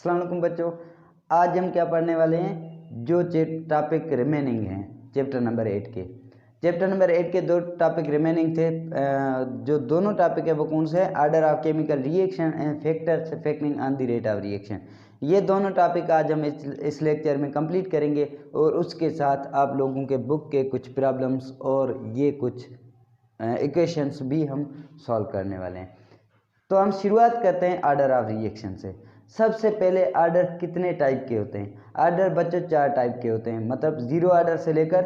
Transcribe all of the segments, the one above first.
अस्सलाम वालेकुम बच्चों, आज हम क्या पढ़ने वाले हैं, जो टॉपिक रिमेनिंग हैं चैप्टर नंबर 8 के दो टॉपिक रिमेनिंग थे। जो दोनों टॉपिक है वो कौन से हैं, order of chemical reaction and factors affecting on the rate of reaction. ये दोनों टॉपिक आज हम इस लेक्चर में कंप्लीट करेंगे और उसके साथ आप लोगों के बुक के कुछ प्रॉब्लम्स और ये कुछ इक्वेशंस भी हम सॉल्व करने वाले हैं। तो हम शुरुआत करते हैं आर्डर ऑफ रिएक्शन से। सबसे पहले आर्डर कितने टाइप के होते हैं? आर्डर बच्चों 4 टाइप के होते हैं, मतलब 0 आर्डर से लेकर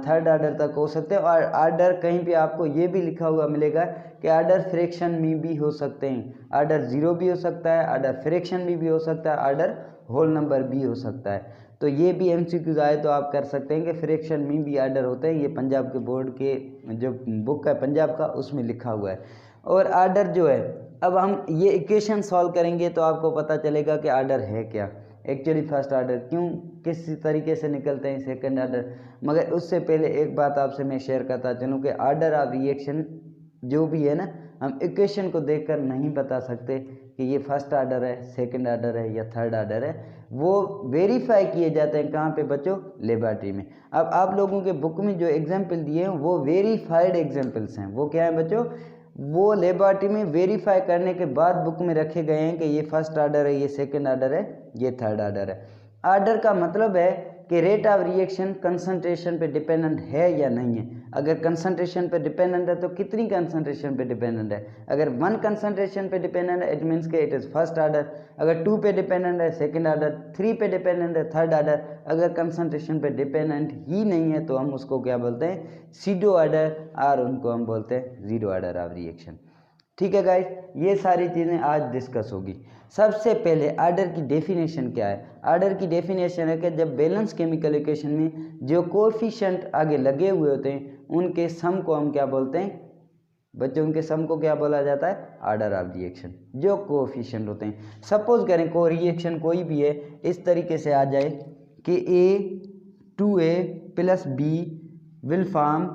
3rd आर्डर तक हो सकते हैं। और आर्डर कहीं पे आपको ये भी लिखा हुआ मिलेगा कि आर्डर फ्रैक्शन में भी हो सकते हैं। आर्डर 0 भी हो सकता है, आर्डर फ्रैक्शन में भी हो सकता है, आर्डर होल नंबर भी हो सकता है। तो ये भी MCQ आए तो आप कर सकते हैं कि फ्रैक्शन में भी आर्डर होते हैं। ये पंजाब के बोर्ड के जो बुक है पंजाब का, उसमें लिखा हुआ है। और आर्डर जो है, अब हम ये इक्वेशन सॉल्व करेंगे तो आपको पता चलेगा कि आर्डर है क्या एक्चुअली। फर्स्ट आर्डर क्यों किस तरीके से निकलते हैं, सेकंड आर्डर। मगर उससे पहले एक बात आपसे मैं शेयर करता चलूँ कि आर्डर ऑफ रिएक्शन जो भी है ना, हम इक्वेशन को देखकर नहीं बता सकते कि ये फर्स्ट आर्डर है, सेकंड आर्डर है या 3rd आर्डर है। वो वेरीफाई किए जाते हैं कहाँ पे बच्चों, लेबॉरेटरी में। अब आप लोगों के बुक में जो एग्जाम्पल दिए हैं वो वेरीफाइड एग्जाम्पल्स हैं। वो क्या है बच्चों, वो लेबॉरेटरी में वेरीफाई करने के बाद बुक में रखे गए हैं कि ये फर्स्ट आर्डर है, ये सेकंड आर्डर है, ये 3rd आर्डर है। आर्डर का मतलब है कि रेट ऑफ रिएक्शन कंसंट्रेशन पे डिपेंडेंट है या नहीं है। अगर कंसंट्रेशन पे डिपेंडेंट है तो कितनी कंसंट्रेशन पे डिपेंडेंट है। अगर 1 कंसंट्रेशन पे डिपेंडेंट है इट मीन्स के इट इज़ फर्स्ट आर्डर। अगर 2 पे डिपेंडेंट है सेकंड आर्डर, 3 पे डिपेंडेंट है 3rd आर्डर। अगर कंसंट्रेशन पे डिपेंडेंट ही नहीं है तो हम उसको क्या बोलते हैं, सीडो आर्डर, और उनको हम बोलते हैं 0 आर्डर ऑफ रिएक्शन। ठीक है गाइस, ये सारी चीज़ें आज डिस्कस होगी। सबसे पहले आर्डर की डेफिनेशन क्या है। आर्डर की डेफिनेशन है कि जब बैलेंस केमिकल इक्वेशन में जो कोएफिशिएंट आगे लगे हुए होते हैं उनके सम को हम क्या बोलते हैं बच्चों, उनके सम को क्या बोला जाता है, आर्डर ऑफ रिएक्शन। जो कोएफिशिएंट होते हैं, सपोज करें को रिएक्शन कोई भी है, इस तरीके से आ जाए कि A2A + B will form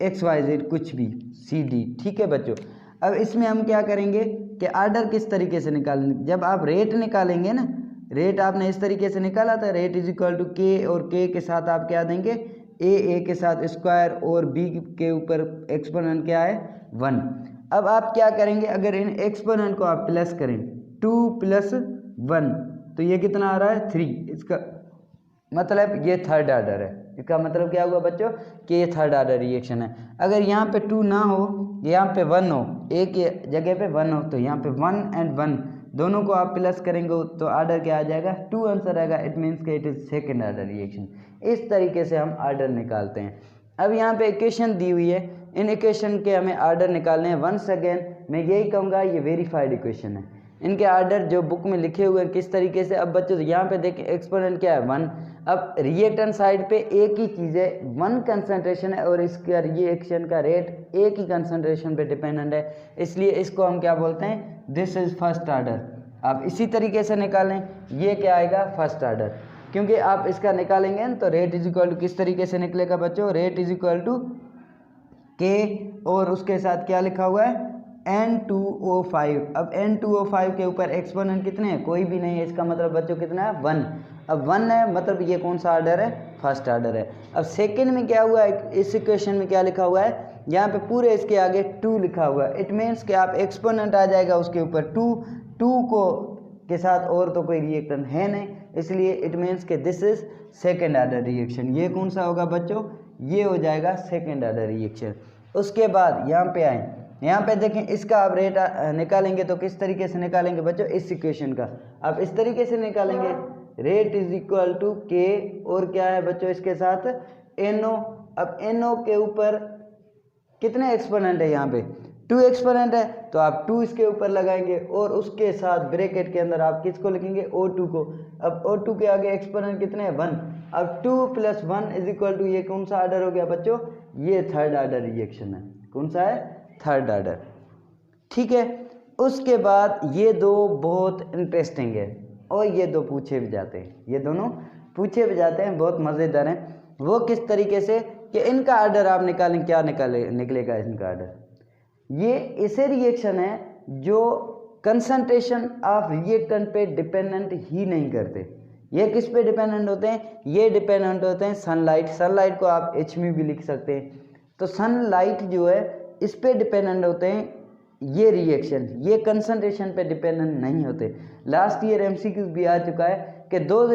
XYZ कुछ भी CD। ठीक है बच्चों, अब इसमें हम क्या करेंगे कि आर्डर किस तरीके से निकालेंगे। जब आप रेट निकालेंगे ना, रेट आपने इस तरीके से निकाला था, rate is equal to K, और K के साथ आप क्या देंगे, A के साथ स्क्वायर, और B के ऊपर एक्सपोनेंट क्या है 1। अब आप क्या करेंगे, अगर इन एक्सपोनेंट को आप प्लस करें 2 + 1 तो ये कितना आ रहा है 3। इसका मतलब ये 3rd आर्डर है। इसका मतलब क्या हुआ बच्चों कि ये 3rd आर्डर रिएक्शन है। अगर यहाँ पे 2 ना हो, यहाँ पे 1 हो, एक जगह पे 1 हो, तो यहाँ पे 1 and 1 दोनों को आप प्लस करेंगे तो आर्डर क्या आ जाएगा, 2 आंसर आएगा। इट मीन्स कि it is second order reaction. इस तरीके से हम आर्डर निकालते हैं। अब यहाँ पे इक्वेशन दी हुई है, इन इक्वेशन के हमें आर्डर निकालने हैं। वंस अगेन मैं यही कहूँगा ये वेरीफाइड इक्वेशन है। इनके आर्डर जो बुक में लिखे हुए हैं किस तरीके से। अब बच्चों यहाँ पे देखें एक्सपोनेंट क्या है 1। अब रिएक्टेंट साइड पे एक ही चीज़ है, 1 कंसंट्रेशन है, और इसका रिएक्शन का रेट एक ही कंसंट्रेशन पे डिपेंडेंट है, इसलिए इसको हम क्या बोलते हैं, दिस इज फर्स्ट आर्डर। आप इसी तरीके से निकालें, ये क्या आएगा, फर्स्ट आर्डर। क्योंकि आप इसका निकालेंगे ना तो रेट इज इक्वल टू किस तरीके से निकलेगा बच्चों, rate is equal to K, और उसके साथ क्या लिखा हुआ है N2O5। अब N2O5 के ऊपर एक्सपोनेंट कितने हैं, कोई भी नहीं है। इसका मतलब बच्चों कितना है 1। अब 1 है मतलब ये कौन सा आर्डर है, फर्स्ट आर्डर है। अब सेकंड में क्या हुआ है, इस इक्वेशन में क्या लिखा हुआ है, यहाँ पे पूरे इसके आगे 2 लिखा हुआ है। इट मीन्स कि आप एक्सपोनेंट आ जाएगा उसके ऊपर 2 को के साथ और तो कोई रिएक्टेंट है नहीं, इसलिए इट मीन्स कि this is second order reaction. ये कौन सा होगा बच्चों, ये हो जाएगा सेकेंड आर्डर रिएक्शन। उसके बाद यहाँ पे आए, यहाँ पे देखें इसका आप रेट निकालेंगे तो किस तरीके से निकालेंगे बच्चों, इस इक्वेशन का आप इस तरीके से निकालेंगे, rate is equal to K, और क्या है बच्चों इसके साथ NO। अब NO के ऊपर कितने एक्सपोनेंट है, यहाँ पे 2 एक्सपोनेंट है, तो आप 2 इसके ऊपर लगाएंगे, और उसके साथ ब्रैकेट के अंदर आप किसको लिखेंगे, O2 को। अब O2 के आगे एक्सपोनेंट कितने हैं 1। अब 2 + 1 इज इक्वल टू ये कौन सा आर्डर हो गया बच्चों, ये 3rd आर्डर रिएक्शन है। कौन सा है, 3rd आर्डर। ठीक है, उसके बाद ये दो बहुत इंटरेस्टिंग है, और ये दो पूछे भी जाते हैं, ये दोनों पूछे भी जाते हैं, बहुत मज़ेदार हैं। वो किस तरीके से कि इनका आर्डर आप निकालें, क्या निकलेगा इनका आर्डर। ये ऐसे रिएक्शन है जो कंसंट्रेशन ऑफ रिएक्टेंट पे डिपेंडेंट ही नहीं करते। ये किस पे डिपेंडेंट होते हैं? ये डिपेंडेंट होते हैं सनलाइट। सनलाइट को आप एच में भी लिख सकते हैं। तो सनलाइट जो है इस पे डिपेंडेंट होते हैं ये रिएक्शन, ये कंसंट्रेशन पे डिपेंडेंट नहीं होते। लास्ट ईयर एमसीक्यूज भी आ चुका है कि दो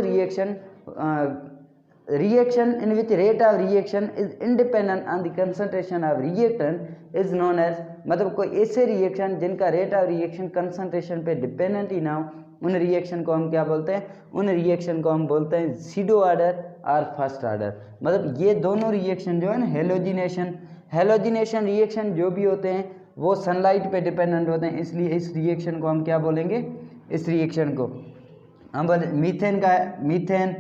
reaction in which rate of reaction is independent on the concentration of reactant is known as, मतलब कोई ऐसे रिएक्शन जिनका रेट ऑफ रिएक्शन कंसंट्रेशन पे डिपेंडेंट ही ना हो, उन रिएक्शन को हम क्या बोलते हैं? उन रिएक्शन को हम बोलते हैं सीडो ऑर्डर और फर्स्ट ऑर्डर। मतलब ये दोनों रिएक्शन जो है ना, हेलोजिनेशन रिएक्शन जो भी होते हैं वो सनलाइट पे डिपेंडेंट होते हैं, इसलिए इस रिएक्शन को हम क्या बोलेंगे? इस रिएक्शन को हम बोले मीथेन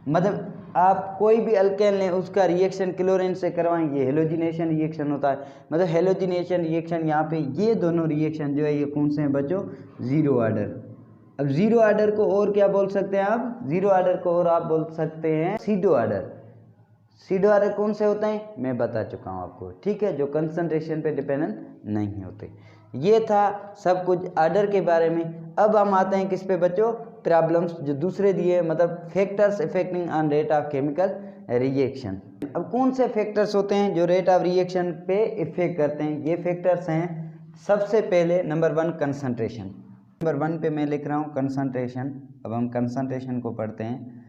मतलब आप कोई भी अल्केन लें उसका रिएक्शन क्लोरीन से करवाएं, ये हेलोजिनेशन रिएक्शन होता है। मतलब हेलोजिनेशन रिएक्शन यहाँ पे ये दोनों रिएक्शन जो है ये कौन से हैं बच्चों? Zero order. अब जीरो ऑर्डर को और क्या बोल सकते हैं आप? जीरो ऑर्डर को और आप बोल सकते हैं सीडो ऑर्डर। सीडो ऑर्डर कौन से होते हैं मैं बता चुका हूँ आपको, ठीक है, जो कंसंट्रेशन पे डिपेंडेंट नहीं होते। ये था सब कुछ ऑर्डर के बारे में। अब हम आते हैं किस पे बच्चों? प्रॉब्लम्स जो दूसरे दिए, मतलब factors affecting on rate of chemical reaction. अब कौन से फैक्टर्स होते हैं जो रेट ऑफ रिएक्शन पे इफेक्ट करते हैं? ये फैक्टर्स हैं सबसे पहले नंबर 1 कंसंट्रेशन। नंबर 1 पे मैं लिख रहा हूँ कंसंट्रेशन। अब हम कंसंट्रेशन को पढ़ते हैं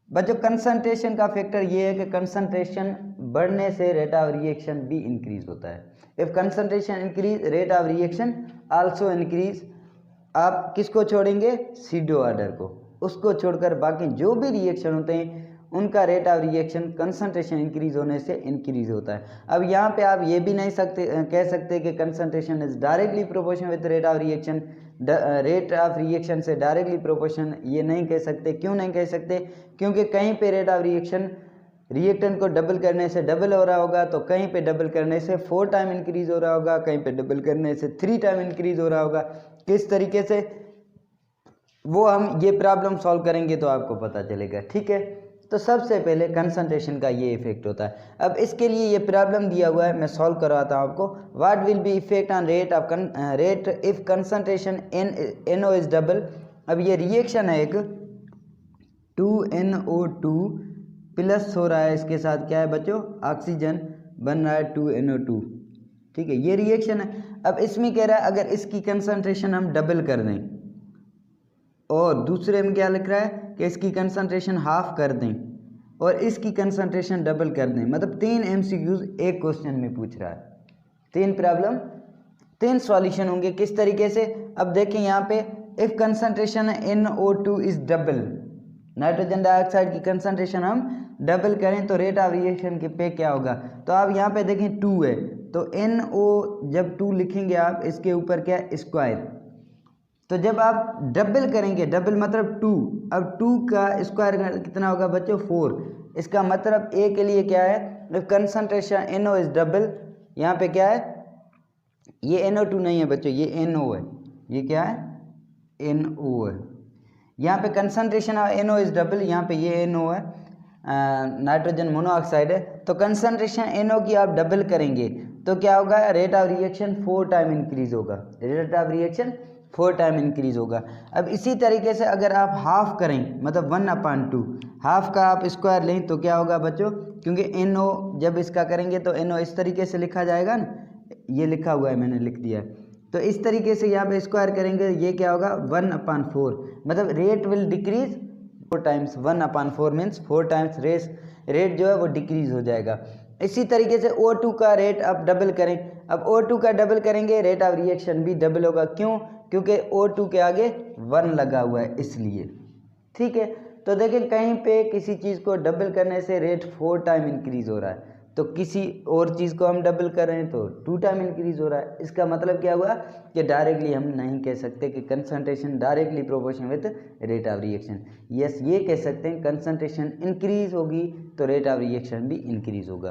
बच्चों। कंसंट्रेशन का फैक्टर ये है कि कंसंट्रेशन बढ़ने से रेट ऑफ रिएक्शन भी इंक्रीज होता है। If concentration increase rate of reaction also increase. आप किसको छोड़ेंगे? सीडो ऑर्डर को। उसको छोड़कर बाकी जो भी रिएक्शन होते हैं उनका rate of reaction concentration increase होने से इंक्रीज होता है। अब यहाँ पे आप ये भी नहीं कह सकते कि concentration is directly proportional with rate of reaction. Rate of reaction से डायरेक्टली प्रोपोर्शन ये नहीं कह सकते। क्यों नहीं कह सकते? क्योंकि कहीं पे रेट ऑफ रिएक्शन रिएक्टेंट को डबल करने से डबल हो रहा होगा, तो कहीं पे डबल करने से 4 टाइम इंक्रीज हो रहा होगा, कहीं पे डबल करने से 3 टाइम इंक्रीज हो रहा होगा। किस तरीके से वो हम ये प्रॉब्लम सॉल्व करेंगे तो आपको पता चलेगा, ठीक है। तो सबसे पहले कंसंट्रेशन का ये इफेक्ट होता है। अब इसके लिए ये प्रॉब्लम दिया हुआ है, मैं सॉल्व करवाता हूँ आपको। What will be effect on rate if concentration NO is double. अब ये रिएक्शन है एक 2NO2 प्लस हो रहा है, इसके साथ क्या है बच्चों? ऑक्सीजन बन रहा है 2NO2, ठीक है, ये रिएक्शन है। अब इसमें कह रहा है अगर इसकी कंसंट्रेशन हम डबल कर दें, और दूसरे में क्या लिख रहा है कि इसकी कंसंट्रेशन हाफ कर दें और इसकी कंसंट्रेशन डबल कर दें। मतलब 3 MCQs एक क्वेश्चन में पूछ रहा है। 3 प्रॉब्लम 3 सॉल्यूशन होंगे। किस तरीके से? अब देखें यहाँ पे if concentration NO2 is double, nitrogen dioxide की कंसंट्रेशन हम डबल करें तो रेट ऑफ रिएक्शन के पे क्या होगा? तो आप यहाँ पे देखें 2 है, तो NO जब 2 लिखेंगे आप इसके ऊपर क्या स्क्वायर, तो जब आप डबल करेंगे, डबल मतलब 2, अब 2 का स्क्वायर कितना होगा बच्चों? 4। इसका मतलब ए के लिए क्या है? जब कंसंट्रेशन NO इज डबल, यहाँ पे क्या है? ये NO2 नहीं है बच्चों, ये NO है। ये क्या है? NO है। यहाँ पे कंसंट्रेशन NO इज डबल, यहाँ पे ये NO है, नाइट्रोजन मोनोऑक्साइड है। तो कंसंट्रेशन NO की आप डबल करेंगे तो क्या होगा? Rate of reaction 4 time increase होगा। Rate of reaction 4 time increase होगा। अब इसी तरीके से अगर आप हाफ करें, मतलब 1/2, हाफ का आप स्क्वायर लें तो क्या होगा बच्चों? क्योंकि NO जब इसका करेंगे तो NO इस तरीके से लिखा जाएगा ना, ये लिखा हुआ है मैंने लिख दिया है, तो इस तरीके से यहाँ पे स्क्वायर करेंगे, ये क्या होगा? 1/4, मतलब rate will decrease 4 times. 1/4 means 4 times rate जो है वो डिक्रीज हो जाएगा। इसी तरीके से O2 का रेट आप डबल करें। अब O2 का डबल करेंगे, रेट ऑफ रिएक्शन भी डबल होगा। क्यों? क्योंकि O2 के आगे 1 लगा हुआ है इसलिए, ठीक है। तो देखें कहीं पे किसी चीज़ को डबल करने से रेट 4 टाइम इंक्रीज हो रहा है, तो किसी और चीज़ को हम डबल कर रहे हैं तो 2 टाइम इंक्रीज हो रहा है। इसका मतलब क्या हुआ कि डायरेक्टली हम नहीं कह सकते कि concentration directly proportional with rate of reaction. Yes, ये कह सकते हैं कंसंट्रेशन इंक्रीज होगी तो रेट ऑफ रिएक्शन भी इंक्रीज होगा।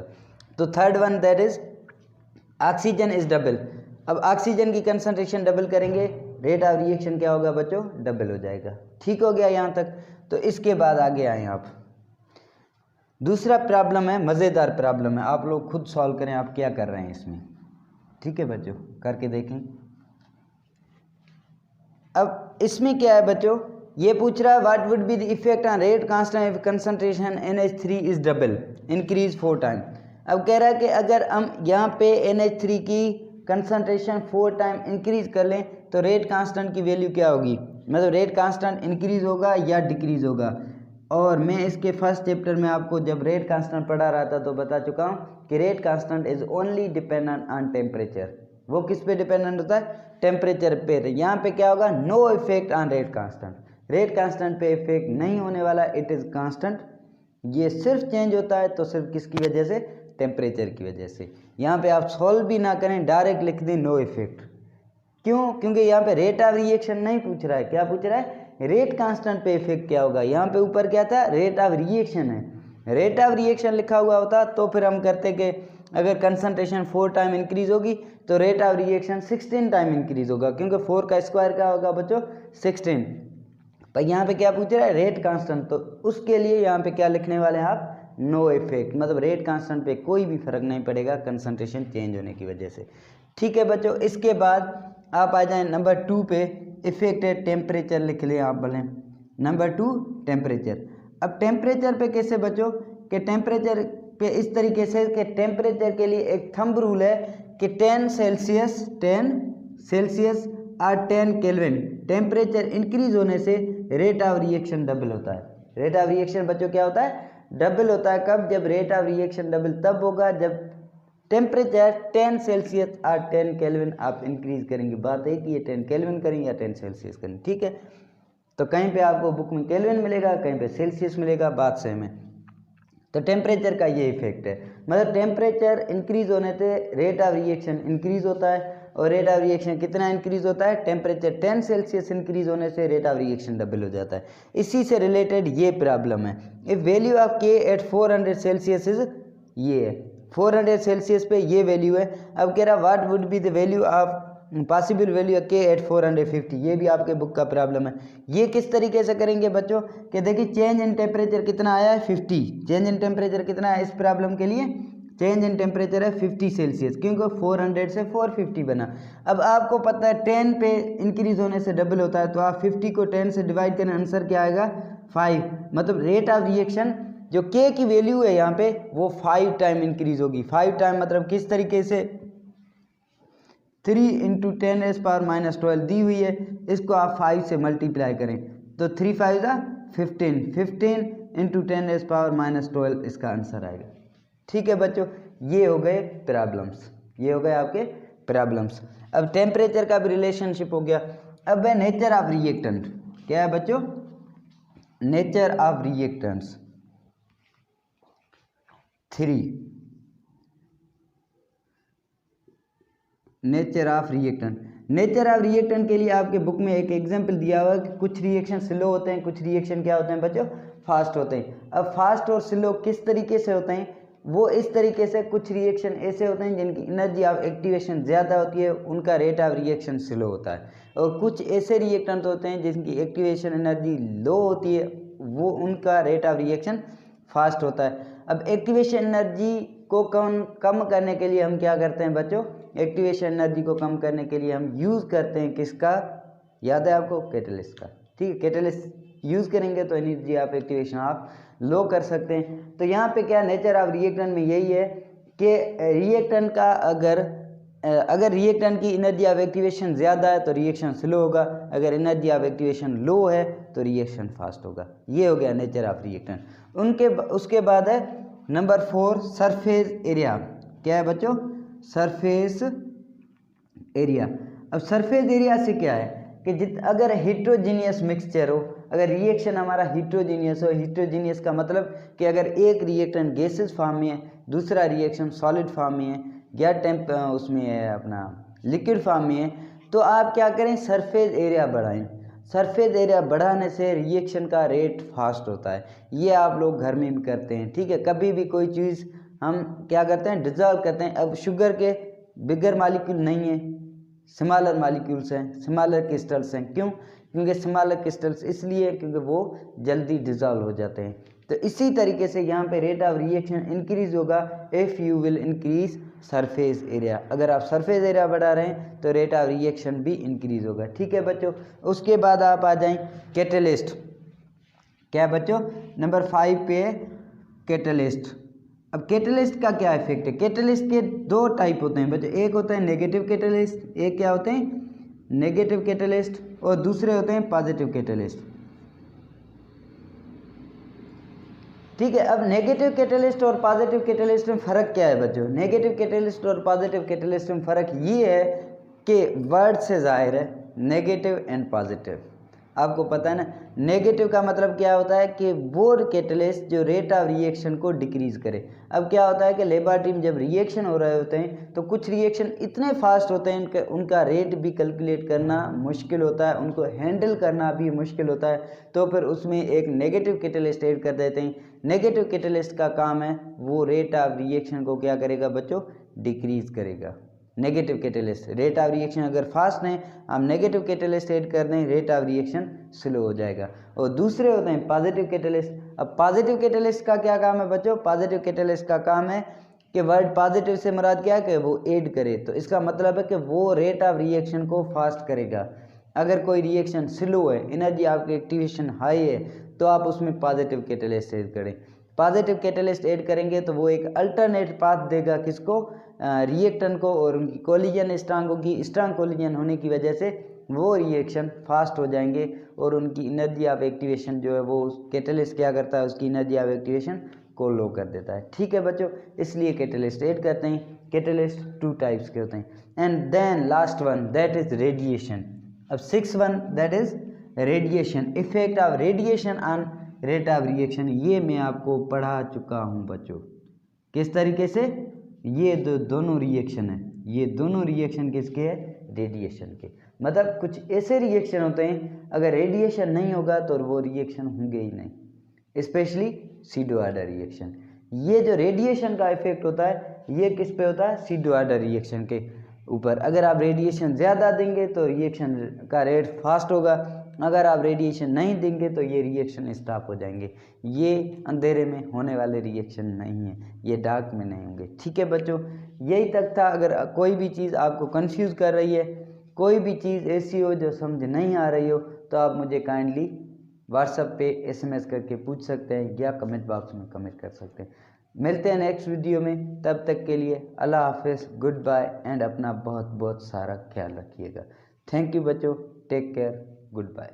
तो third one that is oxygen is double. अब ऑक्सीजन की कंसंट्रेशन डबल करेंगे, रेट ऑफ रिएक्शन क्या होगा बच्चों? डबल हो जाएगा। ठीक हो गया यहाँ तक। तो इसके बाद आगे आए आप, दूसरा प्रॉब्लम है, मज़ेदार प्रॉब्लम है, आप लोग खुद सॉल्व करें आप क्या कर रहे हैं इसमें, ठीक है बच्चों, करके देखें। अब इसमें क्या है बच्चों, ये पूछ रहा है what would be the effect on rate constant if concentration NH3 is double increase 4 time. अब कह रहा है कि अगर हम यहाँ पे NH3 की कंसंट्रेशन 4 टाइम इंक्रीज कर लें तो रेट कांस्टेंट की वैल्यू क्या होगी, मतलब रेट कांस्टेंट इंक्रीज होगा या डिक्रीज होगा। और मैं इसके फर्स्ट चैप्टर में आपको जब रेट कांस्टेंट पढ़ा रहा था तो बता चुका हूँ कि rate constant is only dependent on temperature. वो किस पे डिपेंडेंट होता है, टेम्परेचर पे। यहाँ पे क्या होगा, no effect on rate constant, rate constant पे इफेक्ट नहीं होने वाला, इट इज कांस्टेंट। ये सिर्फ चेंज होता है तो सिर्फ किसकी वजह से, टेम्परेचर की वजह से। यहाँ पे आप सॉल्व भी ना करें, डायरेक्ट लिख दें नो इफेक्ट। क्यों, क्योंकि यहाँ पे रेट ऑफ रिएक्शन नहीं पूछ रहा है, क्या पूछ रहा है, रेट कांस्टेंट पे इफेक्ट क्या होगा। यहाँ पे ऊपर क्या था, रेट ऑफ रिएक्शन है। रेट ऑफ रिएक्शन लिखा हुआ होता तो फिर हम करते कि अगर कंसंट्रेशन 4 टाइम इंक्रीज होगी तो rate of reaction 16 time increase होगा, क्योंकि 4 का स्क्वायर क्या होगा बच्चों, 16। पर यहाँ पे क्या पूछ रहा है, रेट कांस्टेंट, तो उसके लिए यहाँ पे क्या लिखने वाले हैं आप, नो इफेक्ट, मतलब रेट कांस्टेंट पे कोई भी फर्क नहीं पड़ेगा कंसंट्रेशन चेंज होने की वजह से। ठीक है बच्चों, इसके बाद आप आ जाएं नंबर 2 पे, इफेक्ट है टेम्परेचर लिख लें आप बोलें। Number 2 temperature. अब टेम्परेचर पे कैसे बच्चों, कि टेम्परेचर पे इस तरीके से कि टेम्परेचर के लिए एक थंब रूल है कि 10 सेल्सियस और 10 केल्विन टेम्परेचर इंक्रीज होने से रेट ऑफ रिएक्शन डबल होता है। रेट ऑफ रिएक्शन बच्चों क्या होता है, डबल होता है। कब, जब रेट ऑफ रिएक्शन डबल तब होगा जब टेम्परेचर 10 सेल्सियस और 10 केल्विन आप इंक्रीज करेंगे। बात है कि ये 10 केल्विन करेंगे या 10 सेल्सियस करेंगे, ठीक है। तो कहीं पे आपको बुक में केल्विन मिलेगा, कहीं पे सेल्सियस मिलेगा, बात सेम है। तो टेम्परेचर का ये इफेक्ट है, मतलब टेम्परेचर इंक्रीज होने से रेट ऑफ रिएक्शन इंक्रीज होता है। और रेट ऑफ रिएक्शन कितना इंक्रीज होता है, टेम्परेचर 10 सेल्सियस इंक्रीज होने से रेट ऑफ रिएक्शन डबल हो जाता है। इसी से रिलेटेड ये प्रॉब्लम है। If value of K at 400 Celsius is, ये है 400 सेल्सियस पे ये वैल्यू है। अब कह रहा what would be the value of possible value K at 450, ये भी आपके बुक का प्रॉब्लम है। ये किस तरीके से करेंगे बच्चों, कि देखिए चेंज इन टेम्परेचर कितना आया है, 50। चेंज इन टेम्परेचर कितना है इस प्रॉब्लम के लिए, चेंज इन टेम्परेचर है 50 सेल्सियस, क्योंकि 400 से 450 बना। अब आपको पता है 10 पे इंक्रीज होने से डबल होता है, तो आप 50 को 10 से डिवाइड करें, आंसर क्या आएगा 5। मतलब रेट ऑफ रिएक्शन जो K की वैल्यू है यहाँ पे वो 5 टाइम इंक्रीज होगी। 5 टाइम मतलब किस तरीके से, 3 × 10⁻⁻12 दी हुई है, इसको आप 5 से मल्टीप्लाई करें तो 3 5 ज़ा 15, 15 × 10⁻⁻12 इसका आंसर आएगा। ठीक है बच्चों, ये हो गए प्रॉब्लम्स, ये हो गए आपके प्रॉब्लम्स। अब टेम्परेचर का भी रिलेशनशिप हो गया। अब है नेचर ऑफ रिएक्टेंट, क्या है बच्चों, nature of reactants 3, nature of reactant. Nature of reactant के लिए आपके बुक में एक एग्जांपल दिया हुआ है कि कुछ रिएक्शन स्लो होते हैं, कुछ रिएक्शन क्या होते हैं बच्चों, फास्ट होते हैं। अब फास्ट और स्लो किस तरीके से होते हैं, वो इस तरीके से, कुछ रिएक्शन ऐसे होते हैं जिनकी एनर्जी ऑफ एक्टिवेशन ज़्यादा होती है, उनका रेट ऑफ रिएक्शन स्लो होता है। और कुछ ऐसे रिएक्टेंट होते हैं जिनकी एक्टिवेशन एनर्जी लो होती है, वो उनका रेट ऑफ रिएक्शन फास्ट होता है। अब एक्टिवेशन एनर्जी को कम करने के लिए हम क्या करते हैं बच्चों, एक्टिवेशन एनर्जी को कम करने के लिए हम यूज़ करते हैं किसका, याद है आपको, कैटलिस्ट का। ठीक है, कैटलिस्ट यूज़ करेंगे तो एनर्जी ऑफ एक्टिवेशन आप लो कर सकते हैं। तो यहाँ पे क्या नेचर ऑफ रिएक्टेंट में यही है कि रिएक्टेंट का अगर रिएक्टेंट की एनर्जी ऑफ एक्टिवेशन ज़्यादा है तो रिएक्शन स्लो होगा, अगर एनर्जी ऑफ एक्टिवेशन लो है तो रिएक्शन फास्ट होगा। ये हो गया नेचर ऑफ रिएक्टेंट। उसके बाद है नंबर 4 सरफेस एरिया। क्या है बच्चों, सरफेस एरिया। अब सरफेस एरिया से क्या है कि अगर हिट्रोजीनियस मिक्सचर हो, अगर रिएक्शन हमारा हिट्रोजीनियस हो, हिट्रोजीनियस का मतलब कि अगर एक रिएक्टेंट गैसेस फॉर्म में है, दूसरा रिएक्शन सॉलिड फॉर्म में है, या उसमें है अपना लिक्विड फॉर्म में है, तो आप क्या करें, सरफेस एरिया बढ़ाएं। सरफेस एरिया बढ़ाने से रिएक्शन का रेट फास्ट होता है। ये आप लोग घर में भी करते हैं। ठीक है, कभी भी कोई चीज़ हम क्या करते हैं, डिजॉल्व करते हैं। अब शुगर के बिगर मालिक्यूल नहीं है, स्मॉलर मालिक्यूल्स हैं, स्मॉलर क्रिस्टल्स हैं। क्यों, क्योंकि स्मॉलर क्रिस्टल्स इसलिए क्योंकि वो जल्दी डिजॉल्व हो जाते हैं। तो इसी तरीके से यहाँ पे रेट ऑफ रिएक्शन इंक्रीज होगा if you will increase surface area. अगर आप सरफेस एरिया बढ़ा रहे हैं तो रेट ऑफ रिएक्शन भी इंक्रीज होगा। ठीक है बच्चों, उसके बाद आप आ जाएं कैटलिस्ट। क्या बच्चों, नंबर 5 पे है कैटलिस्ट। अब कैटलिस्ट का क्या इफेक्ट है? कैटलिस्ट के दो टाइप होते हैं बच्चों, एक होता है नेगेटिव कैटलिस्ट, एक क्या होते हैं नेगेटिव कैटलिस्ट, और दूसरे होते हैं पॉजिटिव कैटलिस्ट। ठीक है, अब नेगेटिव कैटलिस्ट और पॉजिटिव कैटलिस्ट में फ़र्क क्या है बच्चों? नेगेटिव कैटलिस्ट और पॉजिटिव कैटलिस्ट में फ़र्क ये है कि वर्ड से ज़ाहिर है नेगेटिव एंड पॉजिटिव। आपको पता है ना, नेगेटिव का मतलब क्या होता है कि वो कैटलिस्ट जो रेट ऑफ रिएक्शन को डिक्रीज़ करे। अब क्या होता है कि लेबोरेटरी में जब रिएक्शन हो रहे होते हैं तो कुछ रिएक्शन इतने फास्ट होते हैं उनका रेट भी कैलकुलेट करना मुश्किल होता है, उनको हैंडल करना भी मुश्किल होता है, तो फिर उसमें एक नेगेटिव कैटलिस्ट ऐड कर देते हैं। नेगेटिव कैटलिस्ट का काम है वो रेट ऑफ रिएक्शन को क्या करेगा बच्चों, डिक्रीज़ करेगा। Negative catalyst, rate of reaction अगर फास्ट है हम नेगेटिव कैटलिस्ट ऐड कर दें, रेट ऑफ रिएक्शन स्लो हो जाएगा। और दूसरे होते हैं पॉजिटिव कैटलिस्ट। अब पॉजिटिव कैटलिस्ट का क्या काम है बच्चों? पॉजिटिव कैटलिस्ट का काम है कि वर्ड पॉजिटिव से मुराद क्या है कि वो ऐड करे, तो इसका मतलब है कि वो रेट ऑफ रिएक्शन को फास्ट करेगा। अगर कोई रिएक्शन स्लो है, एनर्जी आपकी एक्टिवेशन हाई है, तो आप उसमें पॉजिटिव कैटलिस्ट ऐड करें। पॉजिटिव कैटलिस्ट ऐड करेंगे तो वो एक अल्टरनेट पाथ देगा किसको, रिएक्टेंट को, और उनकी कोलिजन स्ट्रांग होगी। स्ट्रांग कोलिजन होने की वजह से वो रिएक्शन फास्ट हो जाएंगे और उनकी एनर्जी ऑफ एक्टिवेशन जो है वो कैटलिस्ट क्या करता है, उसकी एनर्जी ऑफ एक्टिवेशन को लो कर देता है। ठीक है बच्चों, इसलिए कैटलिस्ट ऐड करते हैं। कैटलिस्ट 2 टाइप्स के होते हैं। And then last one that is radiation. अब 6 one that is radiation, effect of radiation on rate of reaction. ये मैं आपको पढ़ा चुका हूँ बच्चों, किस तरीके से ये दोनों रिएक्शन है, ये दोनों रिएक्शन किसके है, रेडिएशन के। मतलब कुछ ऐसे रिएक्शन होते हैं अगर रेडिएशन नहीं होगा तो वो रिएक्शन होंगे ही नहीं, स्पेशली सीडो ऑर्डर रिएक्शन। ये जो रेडिएशन का इफेक्ट होता है ये किस पे होता है, सीडो ऑर्डर रिएक्शन के ऊपर। अगर आप रेडिएशन ज़्यादा देंगे तो रिएक्शन का रेट फास्ट होगा, अगर आप रेडिएशन नहीं देंगे तो ये रिएक्शन स्टॉप हो जाएंगे। ये अंधेरे में होने वाले रिएक्शन नहीं है, ये डार्क में नहीं होंगे। ठीक है बच्चों, यही तक था। अगर कोई भी चीज़ आपको कंफ्यूज कर रही है, कोई भी चीज़ ऐसी हो जो समझ नहीं आ रही हो, तो आप मुझे काइंडली व्हाट्सएप पे SMS करके पूछ सकते हैं या कमेंट बॉक्स में कमेंट कर सकते हैं। मिलते हैं नेक्स्ट वीडियो में, तब तक के लिए अल्लाह हाफिज़, गुड बाय एंड अपना बहुत बहुत सारा ख्याल रखिएगा। थैंक यू बच्चों, टेक केयर, गुड बाय।